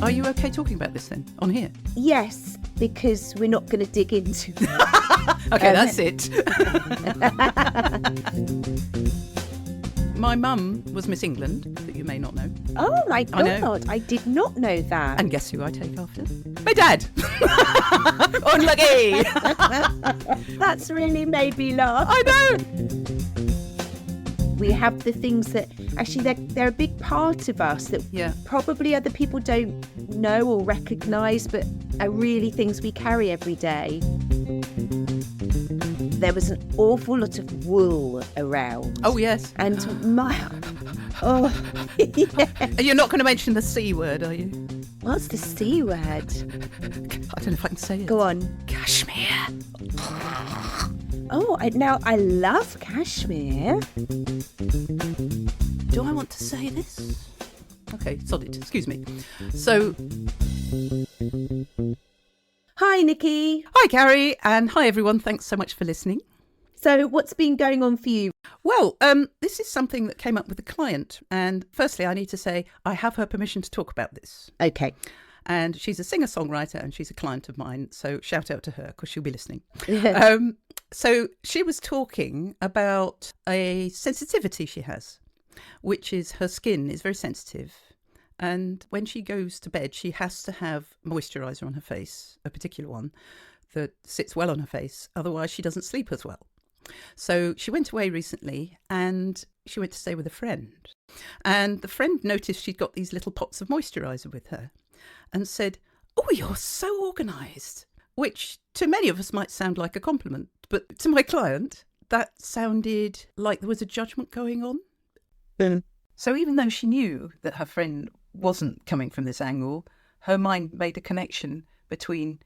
Are you okay talking about this then, on here? Yes, because we're not going to dig into it. Okay, that's it. My mum was Miss England, that you may not know. Oh my I God, I did not know that. And guess who I take after? My dad. Unlucky. That's really made me laugh. I know. We have the things that actually they're a big part of us that probably other people don't know or recognise, but are really things we carry every day. There was an awful lot of wool around. Oh, yes. And yeah. You're not going to mention the C word, are you? What's the C word? I don't know if I can say it. Go on. Cashmere. Oh, I love cashmere. Do I want to say this? Okay, solid. Excuse me. So... Hi, Nicky. Hi, Carrie. And hi, everyone. Thanks so much for listening. So what's been going on for you? Well, this is something that came up with a client. And firstly, I need to say I have her permission to talk about this. Okay. And she's a singer-songwriter and she's a client of mine. So shout out to her because she'll be listening. So she was talking about a sensitivity she has, which is her skin is very sensitive. And when she goes to bed, she has to have moisturiser on her face, a particular one that sits well on her face. Otherwise, she doesn't sleep as well. So she went away recently and she went to stay with a friend. And the friend noticed she'd got these little pots of moisturiser with her and said, "Oh, you're so organised," which to many of us might sound like a compliment. But to my client, that sounded like there was a judgment going on. So even though she knew that her friend wasn't coming from this angle, her mind made a connection between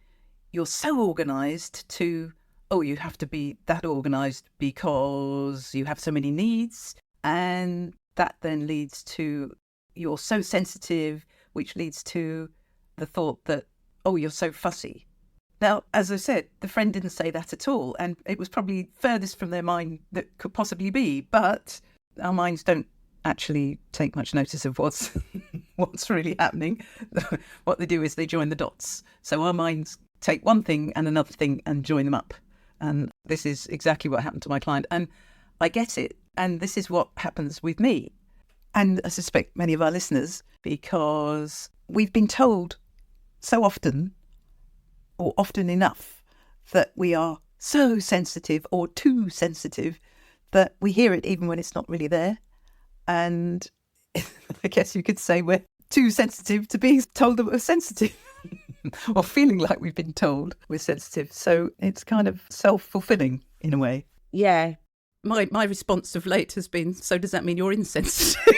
"you're so organised" to "oh, you have to be that organised because you have so many needs," and that then leads to "you're so sensitive," which leads to the thought that "oh, you're so fussy." Now, as I said, the friend didn't say that at all, and it was probably furthest from their mind that could possibly be, but our minds don't actually take much notice of what's really happening. What they do is they join the dots. So our minds take one thing and another thing and join them up. And this is exactly what happened to my client. And I get it. And this is what happens with me. And I suspect many of our listeners, because we've been told so often, or often enough, that we are so sensitive or too sensitive that we hear it even when it's not really there. And I guess you could say we're too sensitive to being told that we're sensitive or feeling like we've been told we're sensitive. So it's kind of self-fulfilling in a way. Yeah. My response of late has been, so does that mean you're insensitive?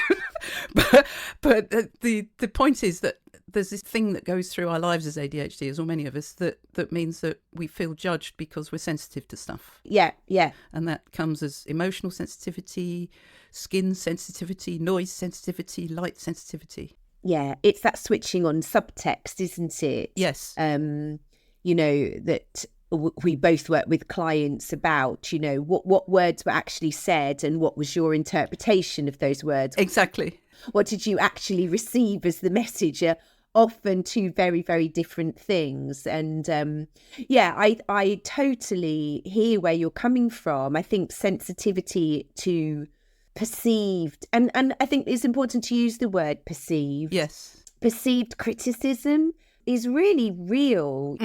but the point is that there's this thing that goes through our lives as ADHDers, or many of us, that means that we feel judged because we're sensitive to stuff. Yeah, yeah. And that comes as emotional sensitivity, skin sensitivity, noise sensitivity, light sensitivity. Yeah, it's that switching on subtext, isn't it? Yes. You know, that we both work with clients about, you know, what words were actually said and what was your interpretation of those words. Exactly. What did you actually receive as the message? Often two very, very different things. And I totally hear where you're coming from. I think sensitivity to perceived, and I think it's important to use the word perceived. Yes. Perceived criticism is really real.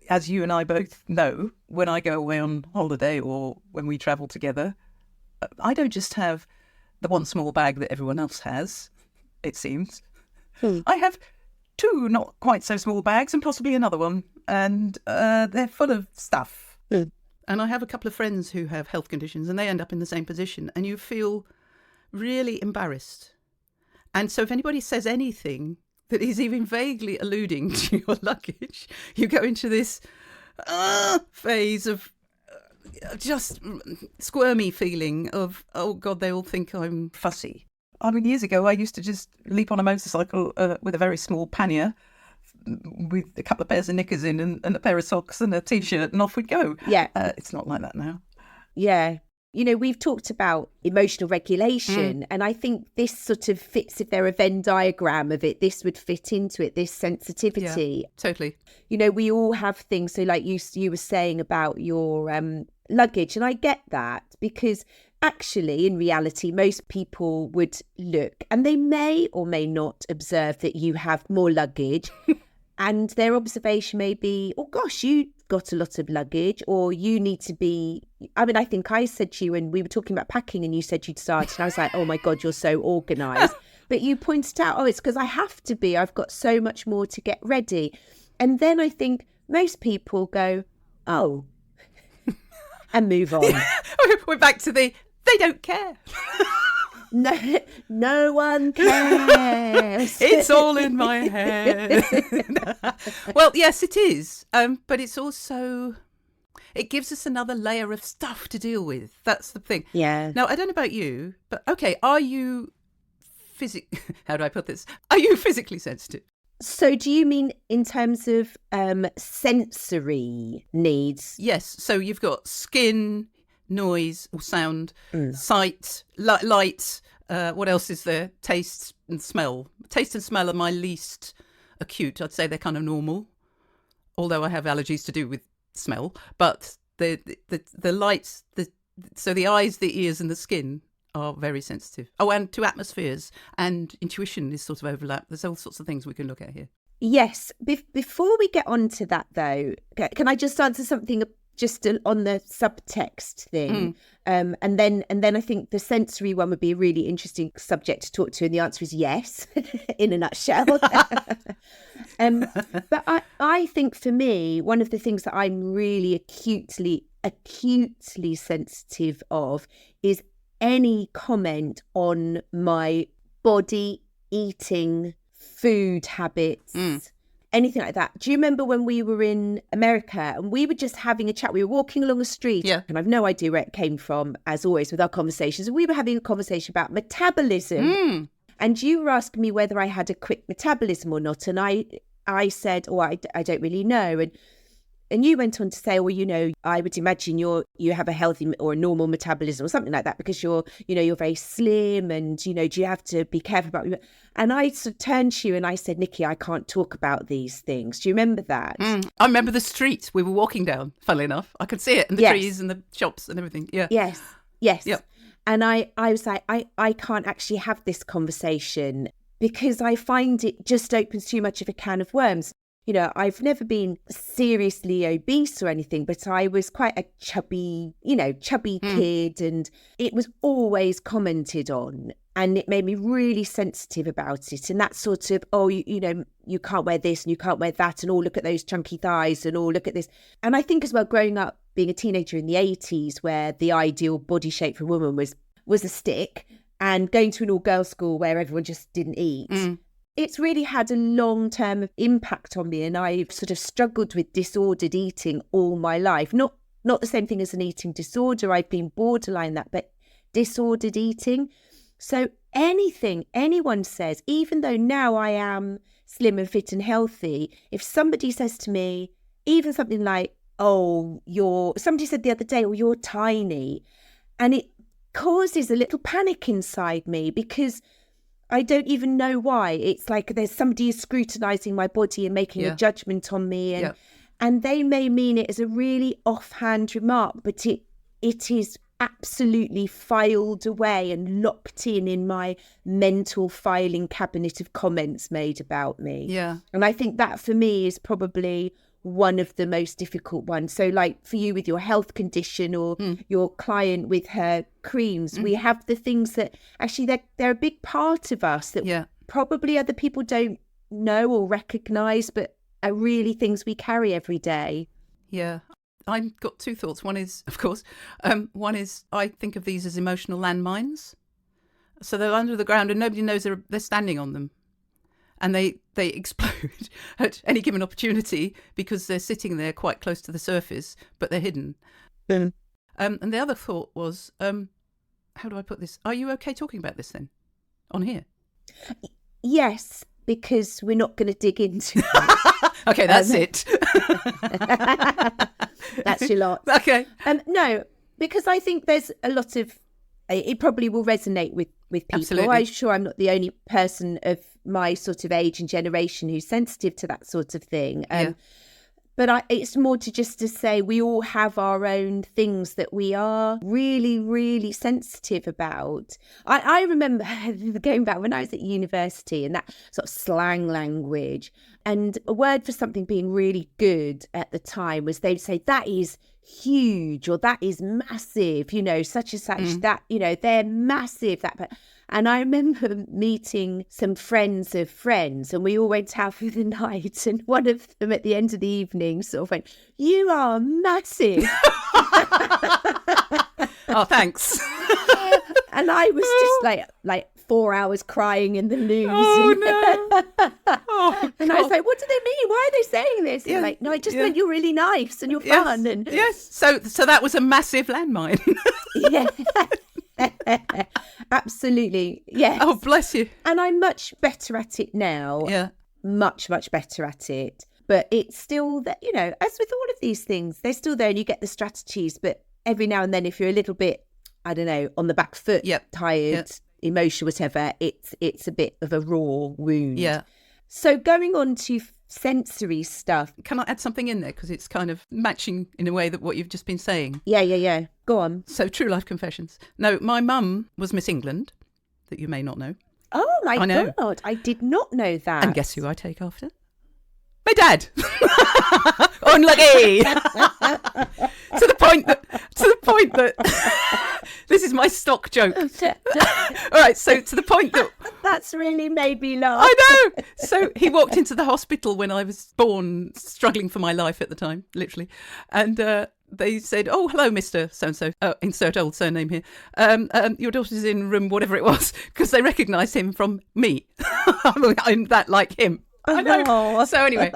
As you and I both know, when I go away on holiday or when we travel together, I don't just have the one small bag that everyone else has, it seems. I have two not quite so small bags and possibly another one, and they're full of stuff. And I have a couple of friends who have health conditions and they end up in the same position, and you feel really embarrassed. And so if anybody says anything that is even vaguely alluding to your luggage, you go into this phase of just squirmy feeling of, oh God, they all think I'm fussy. I mean, years ago, I used to just leap on a motorcycle with a very small pannier with a couple of pairs of knickers in and a pair of socks and a T-shirt, and off we'd go. Yeah. It's not like that now. Yeah. we've talked about emotional regulation, and I think this sort of fits, if there were a Venn diagram of it, this would fit into it, this sensitivity. Yeah, totally. We all have things. So like you were saying about your luggage, and I get that, because actually, in reality, most people would look and they may or may not observe that you have more luggage. And their observation may be, oh gosh, you got a lot of luggage, or you need to be. I mean, I think I said to you when we were talking about packing and you said you'd started, and I was like, oh my God, you're so organised. But you pointed out, oh, it's because I have to be. I've got so much more to get ready. And then I think most people go, oh, and move on. We're back to they don't care. No one cares. It's all in my head. Well, yes, it is. But it's also, it gives us another layer of stuff to deal with. That's the thing. Yeah. Now, I don't know about you, but okay, are you how do I put this? Are you physically sensitive? So do you mean in terms of sensory needs? Yes. So you've got skin, noise or sound, sight, light. What else is there? Taste and smell. Taste and smell are my least acute. I'd say they're kind of normal, although I have allergies to do with smell. But the lights, so the eyes, the ears, and the skin are very sensitive. Oh, and to atmospheres, and intuition is sort of overlap. There's all sorts of things we can look at here. Yes. Before we get on to that, though, can I just answer something just on the subtext thing? And then I think the sensory one would be a really interesting subject to talk to, and the answer is yes, in a nutshell. But I think for me, one of the things that I'm really acutely sensitive of is any comment on my body, eating, food habits, anything like that. Do you remember when we were in America and we were just having a chat? We were walking along a street, and I've no idea where it came from, as always with our conversations. And we were having a conversation about metabolism, and you were asking me whether I had a quick metabolism or not, and I said, oh, I don't really know. And you went on to say, well, I would imagine you have a healthy or a normal metabolism or something like that, because you're very slim, and, do you have to be careful about. And I sort of turned to you and I said, Nicky, I can't talk about these things. Do you remember that? I remember the street we were walking down, funnily enough. I could see it, and the trees and the shops and everything. Yeah. Yes. Yep. And I was like, I can't actually have this conversation because I find it just opens too much of a can of worms. I've never been seriously obese or anything, but I was quite a chubby kid, and it was always commented on, and it made me really sensitive about it. And that sort of, you can't wear this and you can't wear that, and look at those chunky thighs, and look at this. And I think as well, growing up, being a teenager in the 80s, where the ideal body shape for a woman was a stick, and going to an all-girls school where everyone just didn't eat. It's really had a long-term impact on me, and I've sort of struggled with disordered eating all my life. Not the same thing as an eating disorder. I've been borderline that, but disordered eating. So anything anyone says, even though now I am slim and fit and healthy, if somebody says to me, even something like, somebody said the other day, you're tiny, and it causes a little panic inside me, because I don't even know why. It's like there's somebody scrutinising my body and making a judgment on me, and they may mean it as a really offhand remark, but it is absolutely filed away and locked in my mental filing cabinet of comments made about me. Yeah. And I think that for me is probably one of the most difficult ones. So like for you with your health condition, or your client with her creams, we have the things that actually they're a big part of us that probably other people don't know or recognise, but are really things we carry every day. Yeah. I've got two thoughts. One is, of course, I think of these as emotional landmines. So they're under the ground and nobody knows they're standing on them. And they explode at any given opportunity because they're sitting there quite close to the surface, but they're hidden. And the other thought was, how do I put this? Are you okay talking about this then on here? Yes, because we're not going to dig into it. Okay, that's it. That's your lot. Okay. No, because I think there's a lot of, it probably will resonate with people. Absolutely. I'm sure I'm not the only person of my sort of age and generation who's sensitive to that sort of thing. But it's more to say we all have our own things that we are really, really sensitive about. I remember going back when I was at university and that sort of slang language, and a word for something being really good at the time was they'd say that is huge or that is massive, you know, such and such, that, you know, they're massive. And I remember meeting some friends of friends, and we all went out for the night, and one of them at the end of the evening sort of went, "You are massive." Oh, thanks. And I was just like 4 hours crying in the loo. Oh, no. Oh, and I was like, what do they mean? Why are they saying this? Yeah. And like, no, I just meant you're really nice and you're Yes. fun. And Yes. So that was a massive landmine. yeah. Absolutely. Yes. Oh, bless you. And I'm much better at it now. Yeah. Much, much better at it. But it's still that, you know, as with all of these things, they're still there and you get the strategies. But every now and then, if you're a little bit, I don't know, on the back foot, tired, emotional, whatever, it's a bit of a raw wound. Yeah. So going on to sensory stuff. Can I add something in there? Because it's kind of matching in a way that what you've just been saying. Yeah. Go on. So true life confessions. No, my mum was Miss England, that you may not know. Oh my know. God, I did not know that. And guess who I take after? My dad. Unlucky. to the point that this is my stock joke. All right, so to the point that that's really made me laugh. I know. So he walked into the hospital when I was born, struggling for my life at the time, literally, and they said, "Oh, hello, Mr. So-and-so." Insert old surname here. Your daughter's in room whatever it was, because they recognised him from me. I'm that like him. I know. Oh. So anyway,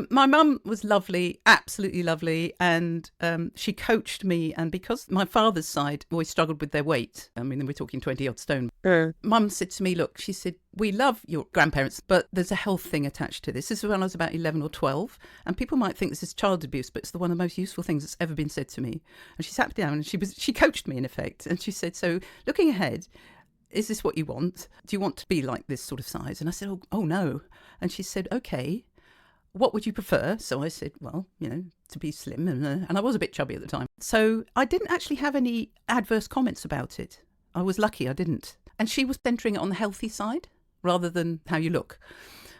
my mum was lovely, absolutely lovely, and she coached me. And because my father's side always struggled with their weight, I mean, we're talking 20-odd stone. Mum said to me, "Look," she said, "we love your grandparents, but there's a health thing attached to this." This is when I was about 11 or 12, and people might think this is child abuse, but it's one of the most useful things that's ever been said to me. And she sat me down and she coached me in effect, and she said, "So looking ahead, is this what you want? Do you want to be like this sort of size?" And I said, oh no. And she said, "Okay, what would you prefer?" So I said, "Well, you know, to be slim." And I was a bit chubby at the time. So I didn't actually have any adverse comments about it. I was lucky I didn't. And she was centering it on the healthy side rather than how you look.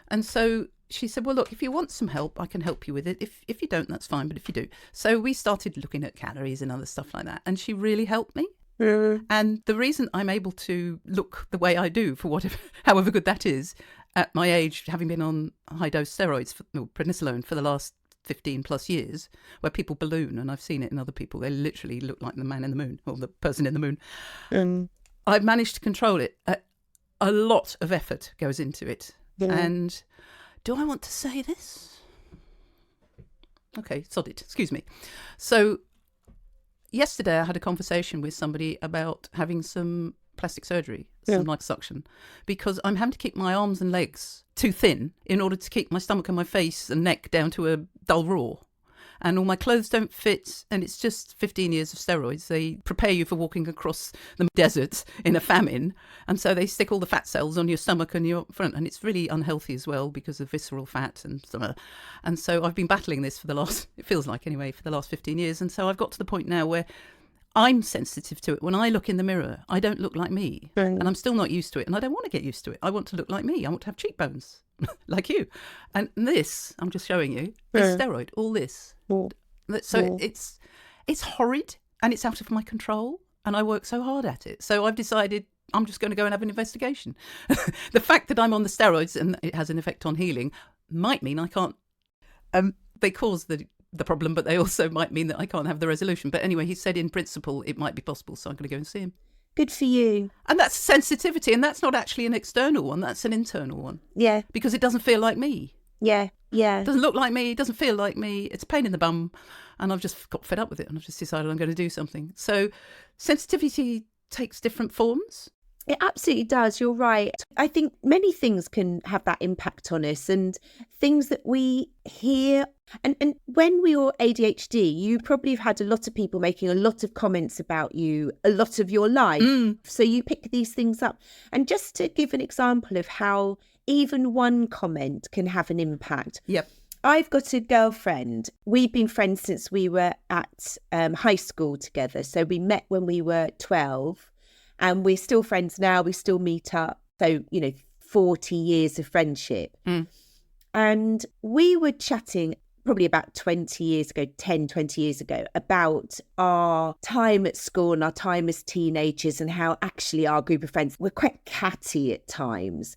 And so she said, "Well, look, if you want some help, I can help you with it. If you don't, that's fine. But if you do." So we started looking at calories and other stuff like that. And she really helped me. And the reason I'm able to look the way I do, for whatever, however good that is, at my age, having been on high-dose steroids, prednisolone, for the last 15 plus years, where people balloon, and I've seen it in other people, they literally look like the man in the moon, or the person in the moon. I've managed to control it. A lot of effort goes into it. And do I want to say this? Okay, sod it, excuse me. So yesterday I had a conversation with somebody about having some plastic surgery, some liposuction, because I'm having to keep my arms and legs too thin in order to keep my stomach and my face and neck down to a dull raw. And all my clothes don't fit, and it's just 15 years of steroids. They prepare you for walking across the desert in a famine, and so they stick all the fat cells on your stomach and your front, and it's really unhealthy as well because of visceral fat and stuff. And so I've been battling this for the last, it feels like anyway, for the last 15 years. And so I've got to the point now where I'm sensitive to it. When I look in the mirror, I don't look like me, and I'm still not used to it, and I don't want to get used to it. I want to look like me. I want to have cheekbones like you. And this, I'm just showing you, is steroid, all this. So it's horrid, and it's out of my control, and I work so hard at it. So I've decided I'm just going to go and have an investigation. The fact that I'm on the steroids and it has an effect on healing might mean I can't, they cause the problem, but they also might mean that I can't have the resolution. But anyway, he said in principle it might be possible, so I'm going to go and see him. Good for you. And that's sensitivity, and that's not actually an external one, that's an internal one. Yeah. Because it doesn't feel like me. Yeah. It doesn't look like me, it doesn't feel like me, it's a pain in the bum, and I've just got fed up with it, and I've just decided I'm going to do something. So sensitivity takes different forms. It absolutely does. You're right. I think many things can have that impact on us, and things that we hear. And when we were ADHD, you probably have had a lot of people making a lot of comments about you a lot of your life. So you pick these things up. And just to give an example of how even one comment can have an impact. Yep. I've got a girlfriend. We've been friends since we were at high school together. So we met when we were 12. And we're still friends now. We still meet up. So, 40 years of friendship. And we were chatting probably about 20 years ago, 10, 20 years ago, about our time at school and our time as teenagers, and how actually our group of friends were quite catty at times.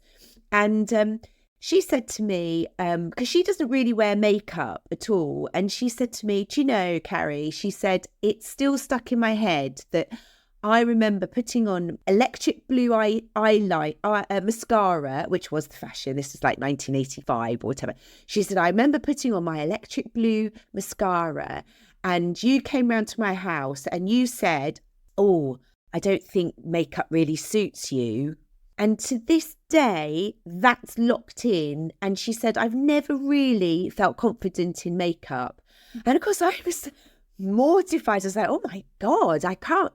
And she said to me, because she doesn't really wear makeup at all. And she said to me, do you know, Carrie, she said, it's still stuck in my head that I remember putting on electric blue mascara, which was the fashion. This was like 1985 or whatever. She said, I remember putting on my electric blue mascara, and you came round to my house and you said, oh, I don't think makeup really suits you. And to this day, that's locked in. And she said, I've never really felt confident in makeup. And of course, I was mortified. I was like, oh my God, I can't,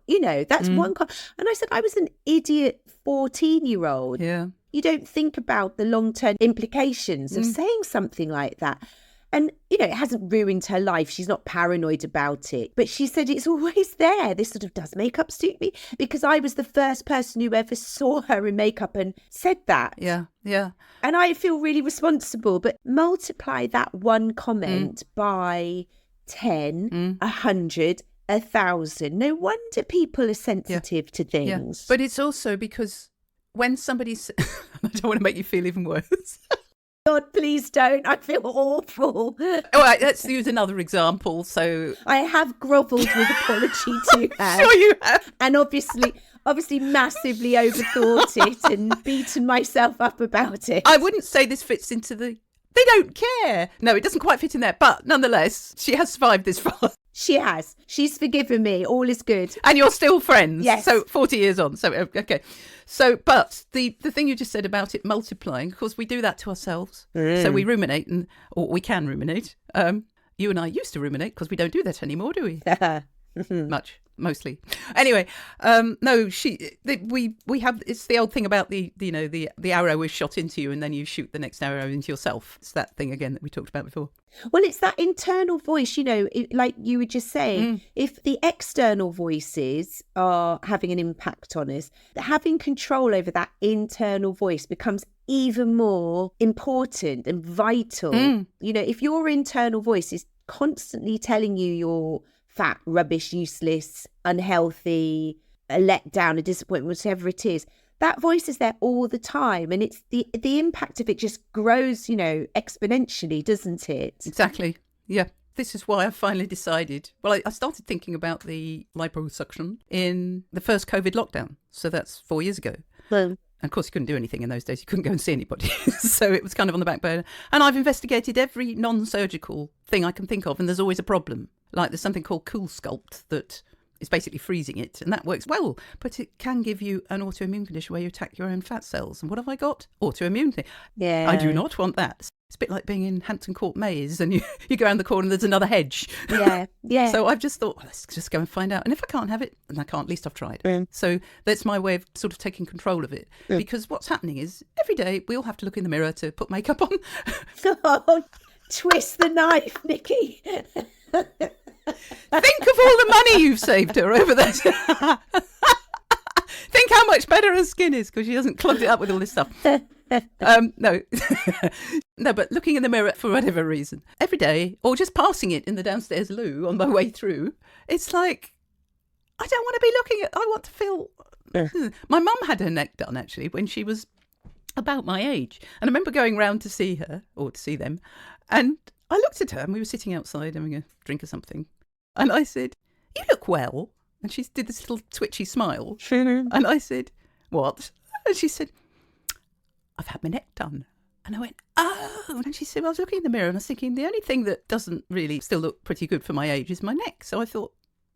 that's one. And I said, I was an idiot 14-year-old. Yeah. You don't think about the long-term implications of saying something like that. And, it hasn't ruined her life. She's not paranoid about it. But she said it's always there. This sort of, does makeup suit me? Because I was the first person who ever saw her in makeup and said that. Yeah, yeah. And I feel really responsible. But multiply that one comment by 10, 100, 1,000. No wonder people are sensitive to things. Yeah. But it's also because when somebody's... I don't want to make you feel even worse. God, please don't. I feel awful. All right, let's use another example. So I have grovelled with apology to her. Sure you have. And obviously massively overthought it and beaten myself up about it. I wouldn't say this fits into the... They don't care. No, it doesn't quite fit in there. But nonetheless, she has survived this far. She has. She's forgiven me. All is good. And you're still friends. Yes. So 40 years on. So, okay. So, but the thing you just said about it multiplying, of course, we do that to ourselves. So we ruminate, or we can ruminate. You and I used to ruminate because we don't do that anymore, do we? Mostly. Anyway, no, we have, it's the old thing about the arrow is shot into you and then you shoot the next arrow into yourself. It's that thing again that we talked about before. Well, it's that internal voice, like you were just saying, if the external voices are having an impact on us, having control over that internal voice becomes even more important and vital. If your internal voice is constantly telling you you're fat, rubbish, useless, unhealthy, a letdown, a disappointment, whatever it is, that voice is there all the time. And it's the impact of it just grows, exponentially, doesn't it? Exactly. Yeah. This is why I finally decided. Well, I started thinking about the liposuction in the first COVID lockdown. So that's 4 years ago. Well, and of course, you couldn't do anything in those days. You couldn't go and see anybody. So it was kind of on the back burner. And I've investigated every non-surgical thing I can think of. And there's always a problem. Like there's something called Cool Sculpt that is basically freezing it. And that works well. But it can give you an autoimmune condition where you attack your own fat cells. And what have I got? Autoimmune thing. Yeah. I do not want that. It's a bit like being in Hampton Court Maze and you go around the corner and there's another hedge. Yeah, yeah. So I've just thought, well, let's just go and find out. And if I can't have it, then I can't, at least I've tried. So that's my way of sort of taking control of it. Because what's happening is every day we all have to look in the mirror to put makeup on. Oh, twist the knife, Nicky. Think of all the money you've saved her over that. Think how much better her skin is because she hasn't clubbed it up with all this stuff. No, no, but looking in the mirror for whatever reason every day, or just passing it in the downstairs loo on my way through, it's like I don't want to be looking at. I want to feel. My mum had her neck done actually when she was about my age, and I remember going round to see her or to see them, and I looked at her and we were sitting outside having a drink or something, and I said, "You look well," and she did this little twitchy smile, and I said, "What?" And she said, "I've had my neck done." And I went, "Oh." And she said, well, I was looking in the mirror and I was thinking the only thing that doesn't really still look pretty good for my age is my neck. So I thought,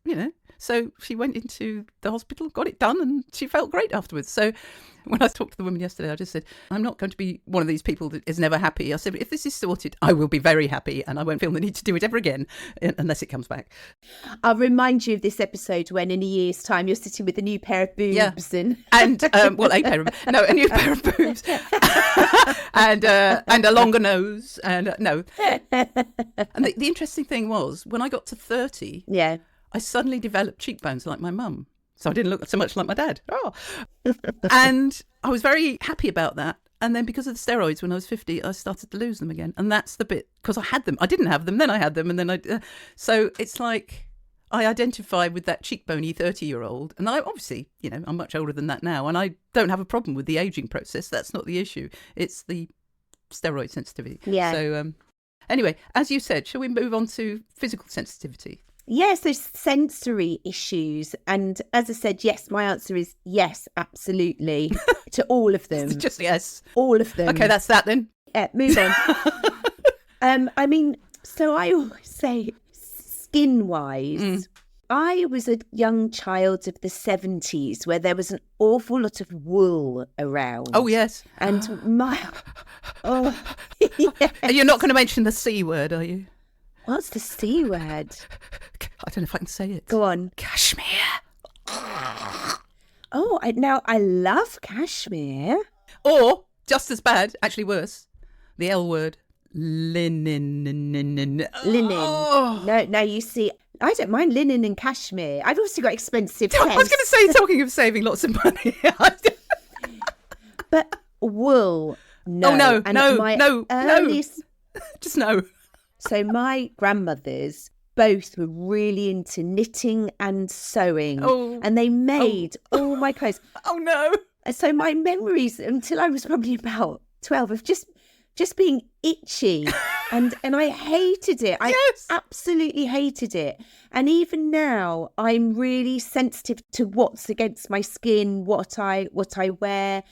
you know. So she went into the hospital, got it done, and she felt great afterwards. So when I talked to the woman yesterday, I just said, I'm not going to be one of these people that is never happy. I said, if this is sorted, I will be very happy, and I won't feel the need to do it ever again unless it comes back. I'll remind you of this episode when in a year's time you're sitting with a new pair of boobs. Yeah. And a new pair of boobs and a longer nose. And no. And the interesting thing was, when I got to 30, yeah, I suddenly developed cheekbones like my mum. So I didn't look so much like my dad. Oh. And I was very happy about that. And then because of the steroids, when I was 50, I started to lose them again. And that's the bit, because I had them. I didn't have them, then I had them. And then so it's like I identify with that cheekbony 30-year-old. And I obviously, you know, I'm much older than that now. And I don't have a problem with the aging process. That's not the issue. It's the steroid sensitivity. Yeah. So anyway, as you said, shall we move on to physical sensitivity? Yes, there's sensory issues. And as I said, yes, my answer is yes, absolutely, to all of them. Just yes. All of them. Okay, that's that then. Move on. I mean, so I always say skin-wise, I was a young child of the 70s where there was an awful lot of wool around. Oh, yes. And my... Oh, yes. You're not going to mention the C word, are you? What's the C word? I don't know if I can say it. Go on. Cashmere. Oh, I love cashmere. Or, just as bad, actually worse, the L word, linen. Linen. Oh. No, you see, I don't mind linen and cashmere. I've also got expensive I was going to say, talking of saving lots of money. But wool, no. Oh, no, And no. Just no. So my grandmothers both were really into knitting and sewing. Oh. And they made all my clothes. Oh, no. And so my memories until I was probably about 12 of just being itchy. and I hated it. I absolutely hated it. And even now, I'm really sensitive to what's against my skin, what I wear,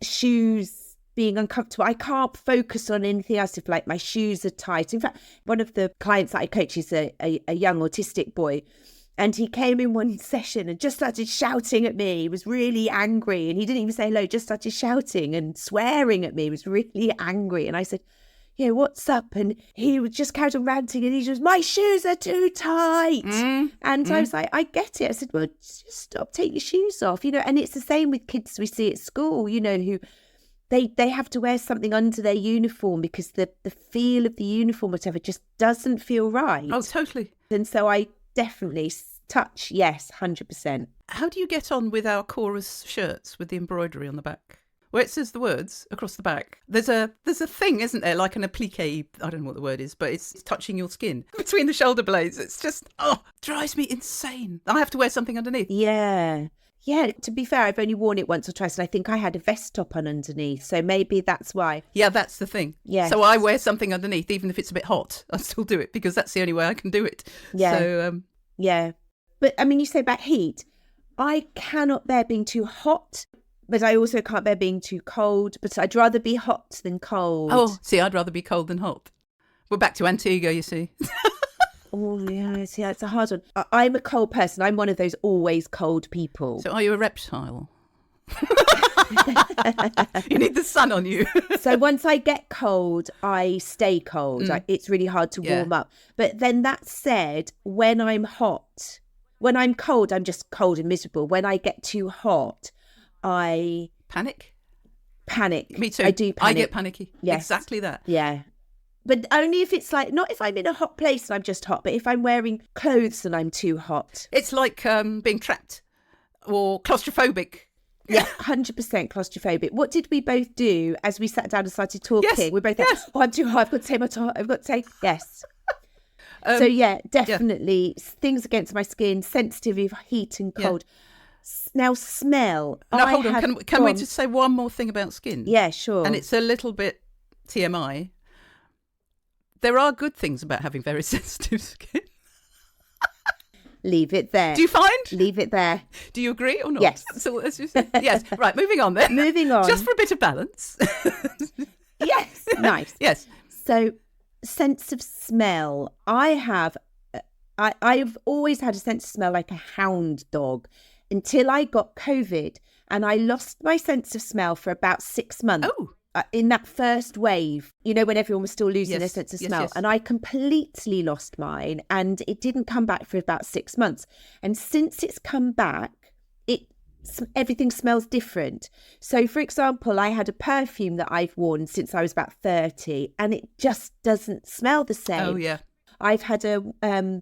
shoes being uncomfortable. I can't focus on anything else if like my shoes are tight. In fact, one of the clients that I coach is a young autistic boy, and he came in one session and just started shouting at me. He was really angry, and he didn't even say hello, just started shouting and swearing at me. He was really angry. And I said, yeah, what's up? And he was just carried on ranting, and he just, my shoes are too tight. And I was like, I get it. I said, well, just stop, take your shoes off, you know. And it's the same with kids we see at school, you know, who they have to wear something under their uniform because the feel of the uniform, whatever, just doesn't feel right. Oh, totally. And so I definitely touch, yes, 100%. How do you get on with our chorus shirts with the embroidery on the back? Where it says the words across the back. There's a thing, isn't there, like an applique, I don't know what the word is, but it's touching your skin between the shoulder blades. It's just, drives me insane. I have to wear something underneath. Yeah. Yeah, to be fair, I've only worn it once or twice, and I think I had a vest top on underneath, so maybe that's why. Yeah, that's the thing. Yeah. So I wear something underneath, even if it's a bit hot. I still do it because that's the only way I can do it. Yeah. So, yeah. But, I mean, you say about heat. I cannot bear being too hot, but I also can't bear being too cold, but I'd rather be hot than cold. Oh, see, I'd rather be cold than hot. We're back to Antigua, you see. Oh, yeah, see, it's a hard one. I'm a cold person. I'm one of those always cold people. So are you a reptile? You need the sun on you. So once I get cold, I stay cold. It's really hard to warm up. But then that said, when I'm hot, when I'm cold, I'm just cold and miserable. When I get too hot, I... Panic? Me too. I do panic. I get panicky. Yes. Exactly that. Yeah. But only if it's like, not if I'm in a hot place and I'm just hot, but if I'm wearing clothes and I'm too hot. It's like being trapped or claustrophobic. Yeah, 100% claustrophobic. What did we both do as we sat down and started talking? Yes. We both like, I'm too hot, I've got to take my top, I've got to take, yes. So yeah, definitely things against my skin, sensitive of heat and cold. Now smell. Now hold on, can we just say one more thing about skin? Yeah, sure. And it's a little bit TMI. There are good things about having very sensitive skin. Leave it there. Do you find? Leave it there. Do you agree or not? Yes. So as you said, yes. Right, moving on then. Moving on. Just for a bit of balance. Yes. Nice. Yes. So sense of smell. I have I've always had a sense of smell like a hound dog until I got COVID, and I lost my sense of smell for about 6 months. Oh. In that first wave, when everyone was still losing their sense of smell. Yes. And I completely lost mine, and it didn't come back for about 6 months. And since it's come back, everything smells different. So, for example, I had a perfume that I've worn since I was about 30, and it just doesn't smell the same. Oh, yeah. I've had a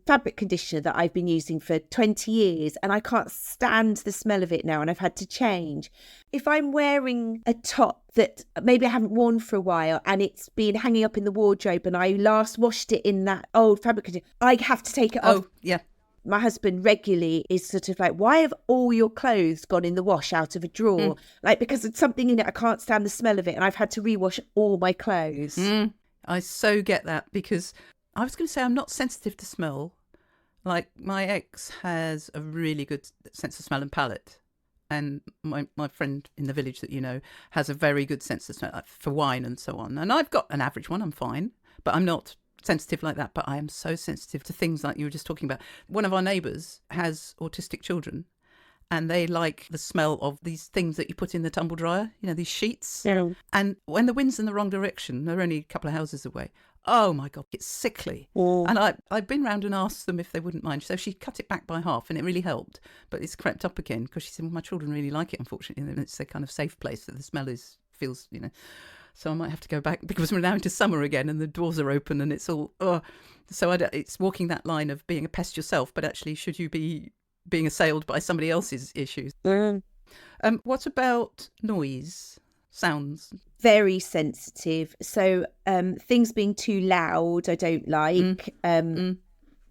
fabric conditioner that I've been using for 20 years, and I can't stand the smell of it now, and I've had to change. If I'm wearing a top that maybe I haven't worn for a while and it's been hanging up in the wardrobe and I last washed it in that old fabric conditioner, I have to take it off. Oh, yeah. My husband regularly is sort of like, why have all your clothes gone in the wash out of a drawer? Because there's something in it, I can't stand the smell of it, and I've had to rewash all my clothes. I so get that, because I was going to say I'm not sensitive to smell. Like, my ex has a really good sense of smell and palate. And my friend in the village that you know has a very good sense of smell, like, for wine and so on. And I've got an average one, I'm fine. But I'm not sensitive like that. But I am so sensitive to things like you were just talking about. One of our neighbours has autistic children, and they like the smell of these things that you put in the tumble dryer, these sheets. Yeah. And when the wind's in the wrong direction, they're only a couple of houses away. Oh my God, it's sickly. And I've been round and asked them if they wouldn't mind. So she cut it back by half, and it really helped. But it's crept up again, because she said, well, my children really like it, unfortunately. And it's a kind of safe place that the smell feels. So I might have to go back, because we're now into summer again and the doors are open and it's all, So it's walking that line of being a pest yourself, but actually should you be being assailed by somebody else's issues? What about noise? Sounds? Very sensitive. So things being too loud, I don't like.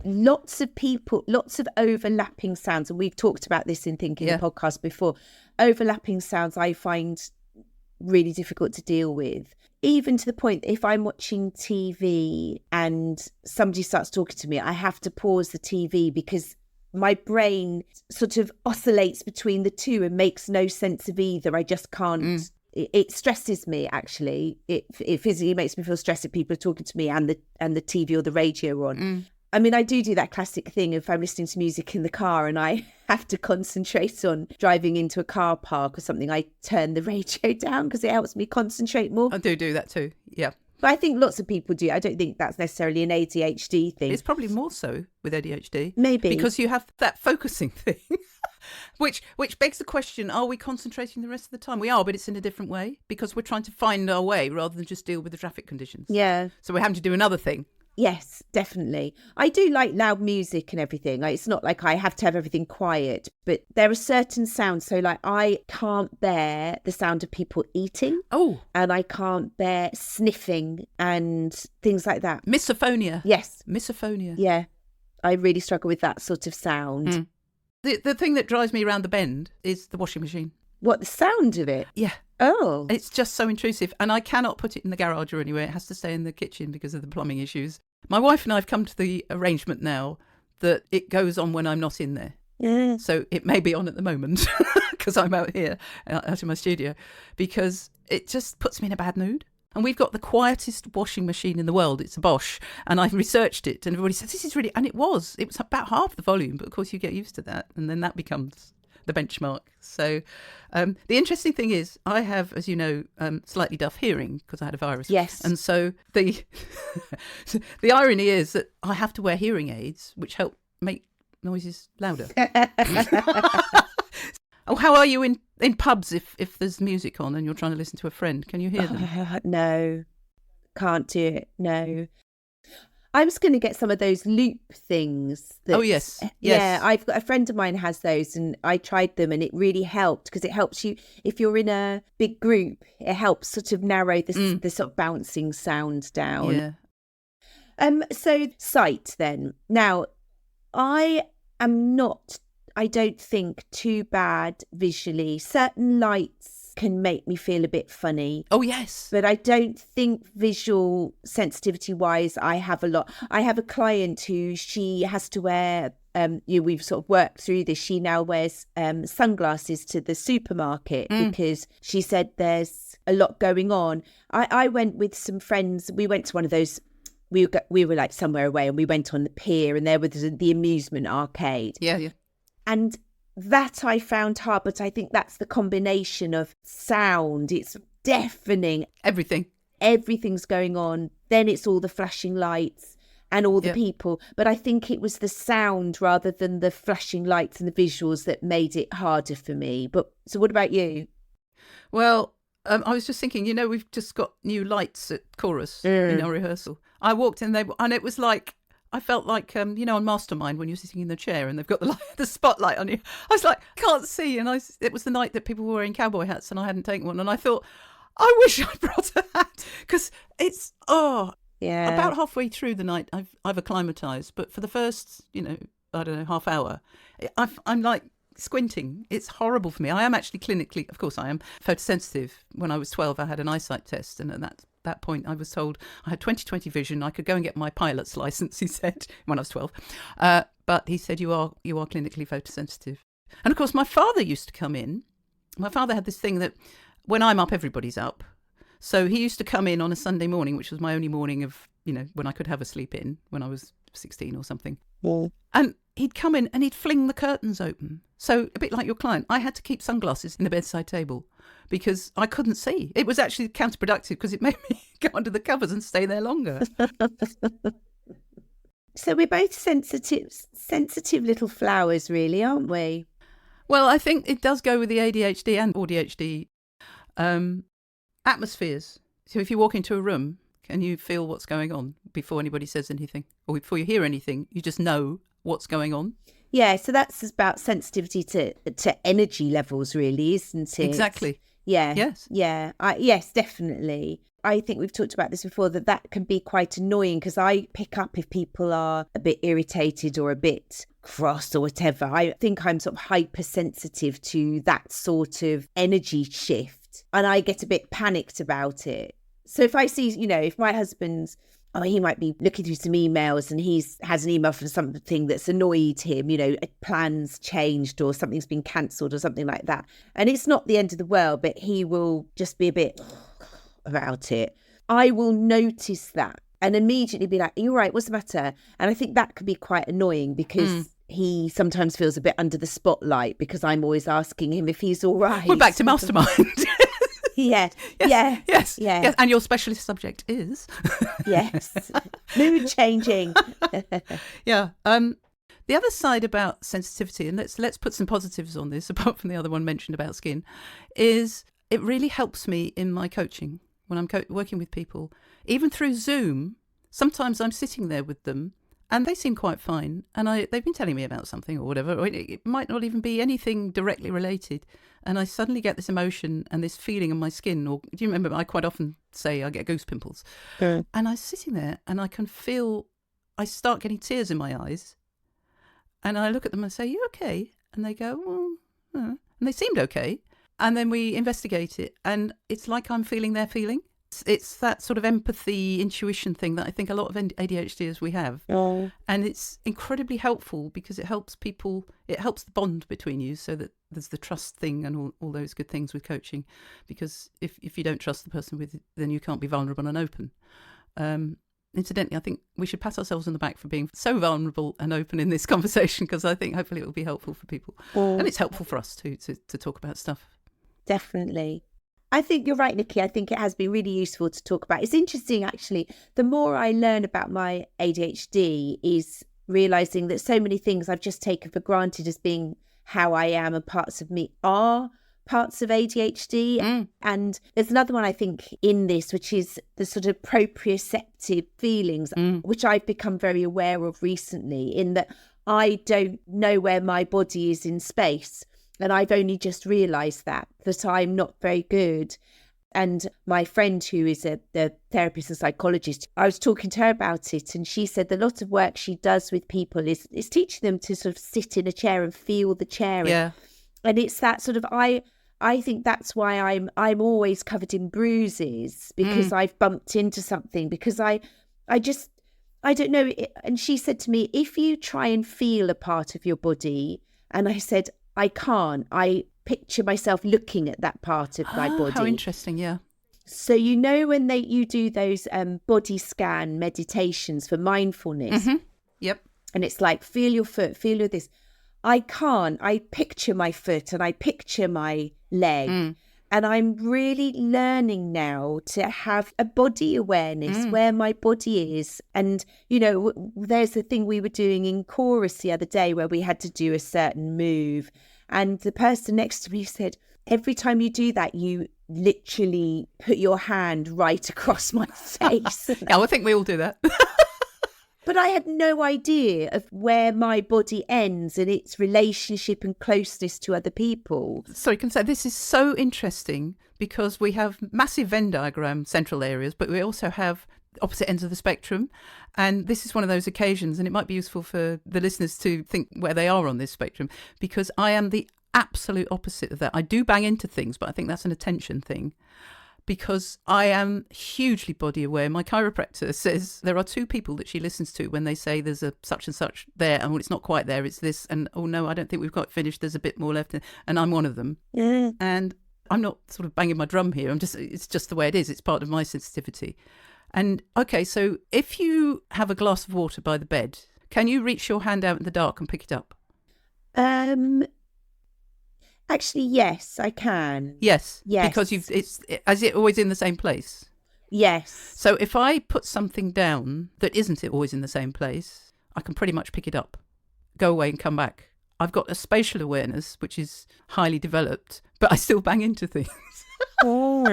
Lots of overlapping sounds. And we've talked about this in Thinking the podcast before. Overlapping sounds I find really difficult to deal with. Even to the point that if I'm watching TV and somebody starts talking to me, I have to pause the TV, because my brain sort of oscillates between the two and makes no sense of either. I just can't. It stresses me, actually. It physically makes me feel stressed if people are talking to me and the TV or the radio on. I mean, I do that classic thing if I'm listening to music in the car and I have to concentrate on driving into a car park or something, I turn the radio down because it helps me concentrate more. I do that too, yeah. But I think lots of people do. I don't think that's necessarily an ADHD thing. It's probably more so with ADHD. Maybe. Because you have that focusing thing, which begs the question, are we concentrating the rest of the time? We are, but it's in a different way, because we're trying to find our way rather than just deal with the traffic conditions. Yeah. So we're having to do another thing. Yes, definitely. I do like loud music and everything. It's not like I have to have everything quiet, but there are certain sounds. So like I can't bear the sound of people eating. Oh. And I can't bear sniffing and things like that. Misophonia. Yes. Misophonia. Yeah. I really struggle with that sort of sound. The thing that drives me around the bend is the washing machine. What, the sound of it? Yeah. Oh. It's just so intrusive. And I cannot put it in the garage or anywhere. It has to stay in the kitchen because of the plumbing issues. My wife and I have come to the arrangement now that it goes on when I'm not in there. Yeah. So it may be on at the moment because I'm out here, out in my studio, because it just puts me in a bad mood. And we've got the quietest washing machine in the world. It's a Bosch. And I've researched it and everybody says, this is really... And it was about half the volume. But of course you get used to that. And then that becomes the benchmark. So the interesting thing is I have, as you know, slightly deaf hearing because I had a virus. Yes. And so the irony is that I have to wear hearing aids, which help make noises louder. Oh, how are you in pubs if there's music on and you're trying to listen to a friend? Can you hear them? No, can't do it. No. I was going to get some of those loop things. Oh, yes. Yeah, I've got a friend of mine has those and I tried them and it really helped because it helps you, if you're in a big group, it helps sort of narrow the sort of bouncing sound down. Yeah. So sight then. Now, I don't think too bad visually. Certain lights can make me feel a bit funny. Oh, yes. But I don't think visual sensitivity wise, I have a lot. I have a client who she has to wear, we've sort of worked through this. She now wears sunglasses to the supermarket because she said there's a lot going on. I went with some friends. We went to one of those we were like somewhere away, and we went on the pier, and there was the amusement arcade. Yeah. And that I found hard, but I think that's the combination of sound. It's deafening. Everything's going on. Then it's all the flashing lights and all the people. But I think it was the sound rather than the flashing lights and the visuals that made it harder for me. But so what about you? Well, I was just thinking, we've just got new lights at Chorus in our rehearsal. I walked in there and it was like, I felt like, on Mastermind when you're sitting in the chair and they've got the spotlight on you. I was like, can't see. And it was the night that people were wearing cowboy hats and I hadn't taken one. And I thought, I wish I brought a hat, because it's, about halfway through the night, I've acclimatized. But for the first, I don't know, half hour, I'm like squinting. It's horrible for me. I am actually clinically, of course I am, photosensitive. When I was 12, I had an eyesight test. And at that point, I was told I had 20/20 vision. I could go and get my pilot's license, he said, when I was 12. But he said, you are clinically photosensitive. And of course, my father used to come in. My father had this thing that when I'm up, everybody's up. So he used to come in on a Sunday morning, which was my only morning of, when I could have a sleep in when I was 16 or something. Yeah. And he'd come in and he'd fling the curtains open. So a bit like your client, I had to keep sunglasses in the bedside table because I couldn't see. It was actually counterproductive because it made me go under the covers and stay there longer. So we're both sensitive little flowers, really, aren't we? Well, I think it does go with the ADHD and ADHD. Atmospheres. So if you walk into a room, can you feel what's going on before anybody says anything, or before you hear anything? You just know what's going on. Yeah, so that's about sensitivity to energy levels, really, isn't it? Exactly. Yeah. Yes. Yeah. Yes, definitely. I think we've talked about this before, that can be quite annoying because I pick up if people are a bit irritated or a bit cross or whatever. I think I'm sort of hypersensitive to that sort of energy shift, and I get a bit panicked about it. So if I see, if my husband's, he might be looking through some emails and has an email from something that's annoyed him, plans changed or something's been cancelled or something like that. And it's not the end of the world, but he will just be a bit about it. I will notice that and immediately be like, are you all right? What's the matter? And I think that could be quite annoying because he sometimes feels a bit under the spotlight because I'm always asking him if he's all right. We're back to Mastermind. Yes. And your specialist subject is? Yes. Mood changing. Yeah. The other side about sensitivity, and let's put some positives on this, apart from the other one mentioned about skin, is it really helps me in my coaching when I'm working with people. Even through Zoom, sometimes I'm sitting there with them and they seem quite fine. And they've been telling me about something or whatever. Or it might not even be anything directly related. And I suddenly get this emotion and this feeling in my skin. Or do you remember, I quite often say I get goose pimples. And I'm sitting there and I can feel, I start getting tears in my eyes. And I look at them and say, you okay? And they go, well, and they seemed okay. And then we investigate it. And it's like I'm feeling their feeling. It's that sort of empathy, intuition thing that I think a lot of ADHDers we have. Oh. And it's incredibly helpful because it helps people, it helps the bond between you so that there's the trust thing and all those good things with coaching. Because if you don't trust the person then you can't be vulnerable and open. Incidentally, I think we should pat ourselves on the back for being so vulnerable and open in this conversation because I think hopefully it will be helpful for people. And it's helpful for us too to talk about stuff. Definitely. I think you're right, Nicky. I think it has been really useful to talk about. It's interesting, actually. The more I learn about my ADHD is realising that so many things I've just taken for granted as being how I am and parts of me are parts of ADHD. And there's another one, I think, in this, which is the sort of proprioceptive feelings, which I've become very aware of recently, in that I don't know where my body is in space. And I've only just realised that I'm not very good. And my friend who is a therapist and psychologist, I was talking to her about it and she said a lot of work she does with people is teaching them to sort of sit in a chair and feel the chair. Yeah. And it's that sort of, I think that's why I'm always covered in bruises because I've bumped into something because I don't know. And she said to me, if you try and feel a part of your body, and I said, I can't. I picture myself looking at that part of my body. How interesting, yeah. So you know when you do those body scan meditations for mindfulness, Yep. and it's like, feel your foot, feel your this. I can't. I picture my foot and I picture my leg. And I'm really learning now to have a body awareness where my body is. And, you know, there's the thing we were doing in chorus the other day where we had to do a certain move. And the person next to me said, every time you do that, you literally put your hand right across my face. Yeah, I think we all do that. But I had no idea of where my body ends and its relationship and closeness to other people. Sorry, can I say this is so interesting because we have massive Venn diagram central areas, but we also have opposite ends of the spectrum. And this is one of those occasions, and it might be useful for the listeners to think where they are on this spectrum, because I am the absolute opposite of that. I do bang into things, but I think that's an attention thing. Because I am hugely body aware. My chiropractor says there are two people that she listens to when they say there's a such and such there, and when it's not quite there, it's this, and oh no, I don't think we've got finished, there's a bit more left, and I'm one of them. Yeah. And I'm not sort of banging my drum here, it's just the way it is, it's part of my sensitivity. And okay, so if you have a glass of water by the bed, can you reach your hand out in the dark and pick it up? Actually, yes, I can. Yes. Yes. Because is it always in the same place? Yes. So if I put something down that isn't always in the same place, I can pretty much pick it up, go away and come back. I've got a spatial awareness, which is highly developed, but I still bang into things. Oh.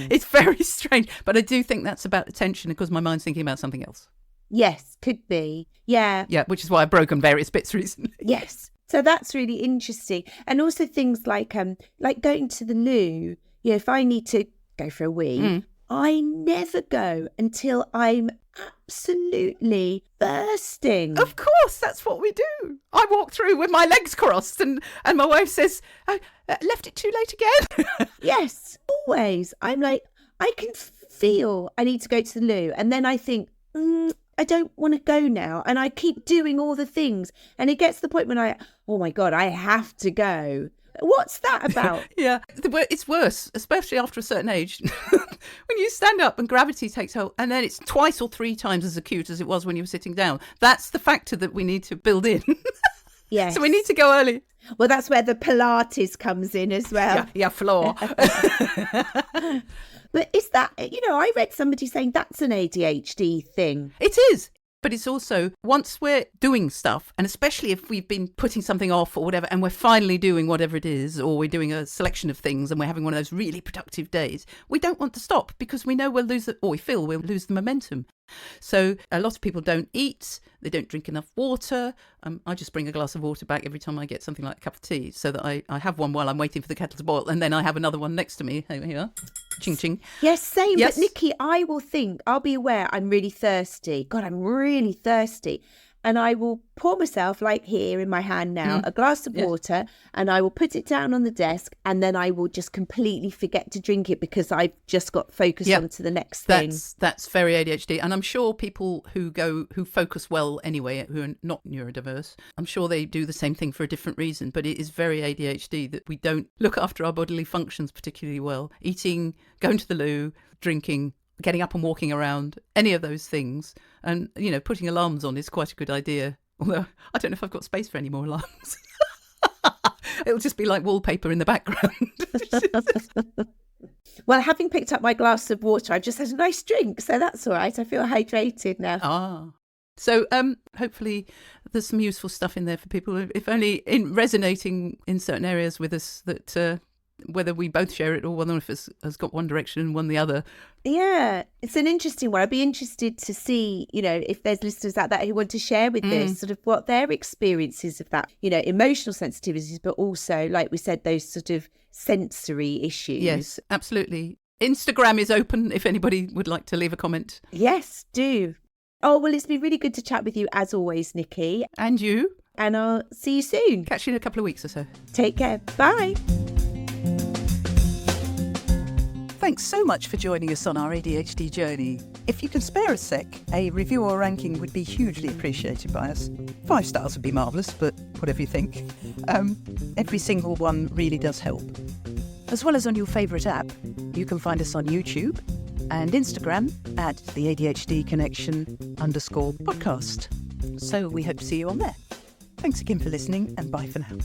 It's very strange. But I do think that's about attention because my mind's thinking about something else. Yes, could be. Yeah. Yeah, which is why I've broken various bits recently. Yes. So that's really interesting. And also things like going to the loo. You know, if I need to go for a wee, I never go until I'm absolutely bursting. Of course, that's what we do. I walk through with my legs crossed and my wife says, I left it too late again. Yes, always. I'm like, I can feel I need to go to the loo. And then I think, I don't want to go now. And I keep doing all the things. And it gets to the point when oh my God, I have to go. What's that about? Yeah, it's worse, especially after a certain age. When you stand up and gravity takes hold, and then it's twice or three times as acute as it was when you were sitting down. That's the factor that we need to build in. Yes. So we need to go early. Well, that's where the Pilates comes in as well. Yeah, floor. But is that, I read somebody saying that's an ADHD thing. It is. But it's also, once we're doing stuff, and especially if we've been putting something off or whatever, and we're finally doing whatever it is, or we're doing a selection of things and we're having one of those really productive days, we don't want to stop because we know we'll lose it, or we feel we'll lose the momentum. So a lot of people don't eat, they don't drink enough water. I just bring a glass of water back every time I get something like a cup of tea, so that I have one while I'm waiting for the kettle to boil, and then I have another one next to me. Here, ching ching. Yes, same. Yes. But Nicky, I'll be aware I'm really thirsty. God, I'm really thirsty. And I will pour myself, like here in my hand now, a glass of water, and I will put it down on the desk, and then I will just completely forget to drink it because I've just got focused on to the next thing. That's very ADHD. And I'm sure people who focus well anyway, who are not neurodiverse, I'm sure they do the same thing for a different reason. But it is very ADHD that we don't look after our bodily functions particularly well. Eating, going to the loo, drinking, getting up and walking around, any of those things. And, putting alarms on is quite a good idea. Although I don't know if I've got space for any more alarms. It'll just be like wallpaper in the background. Well, having picked up my glass of water, I've just had a nice drink. So that's all right. I feel hydrated now. Ah. So hopefully there's some useful stuff in there for people, if only in resonating in certain areas with us, that whether we both share it or whether if it has got one direction and one the other. Yeah, it's an interesting one. I'd be interested to see, if there's listeners out there who want to share with this, sort of what their experiences of that, emotional sensitivities, but also, like we said, those sort of sensory issues. Yes, absolutely. Instagram is open if anybody would like to leave a comment. Yes, do. Oh, well, it's been really good to chat with you as always, Nicky. And you. And I'll see you soon. Catch you in a couple of weeks or so. Take care. Bye. Thanks so much for joining us on our ADHD journey. If you can spare a sec, a review or ranking would be hugely appreciated by us. 5 stars would be marvellous, but whatever you think. Every single one really does help. as well as on your favourite app. You can find us on YouTube and Instagram at the ADHD Connection _podcast. So we hope to see you on there. Thanks again for listening, and bye for now.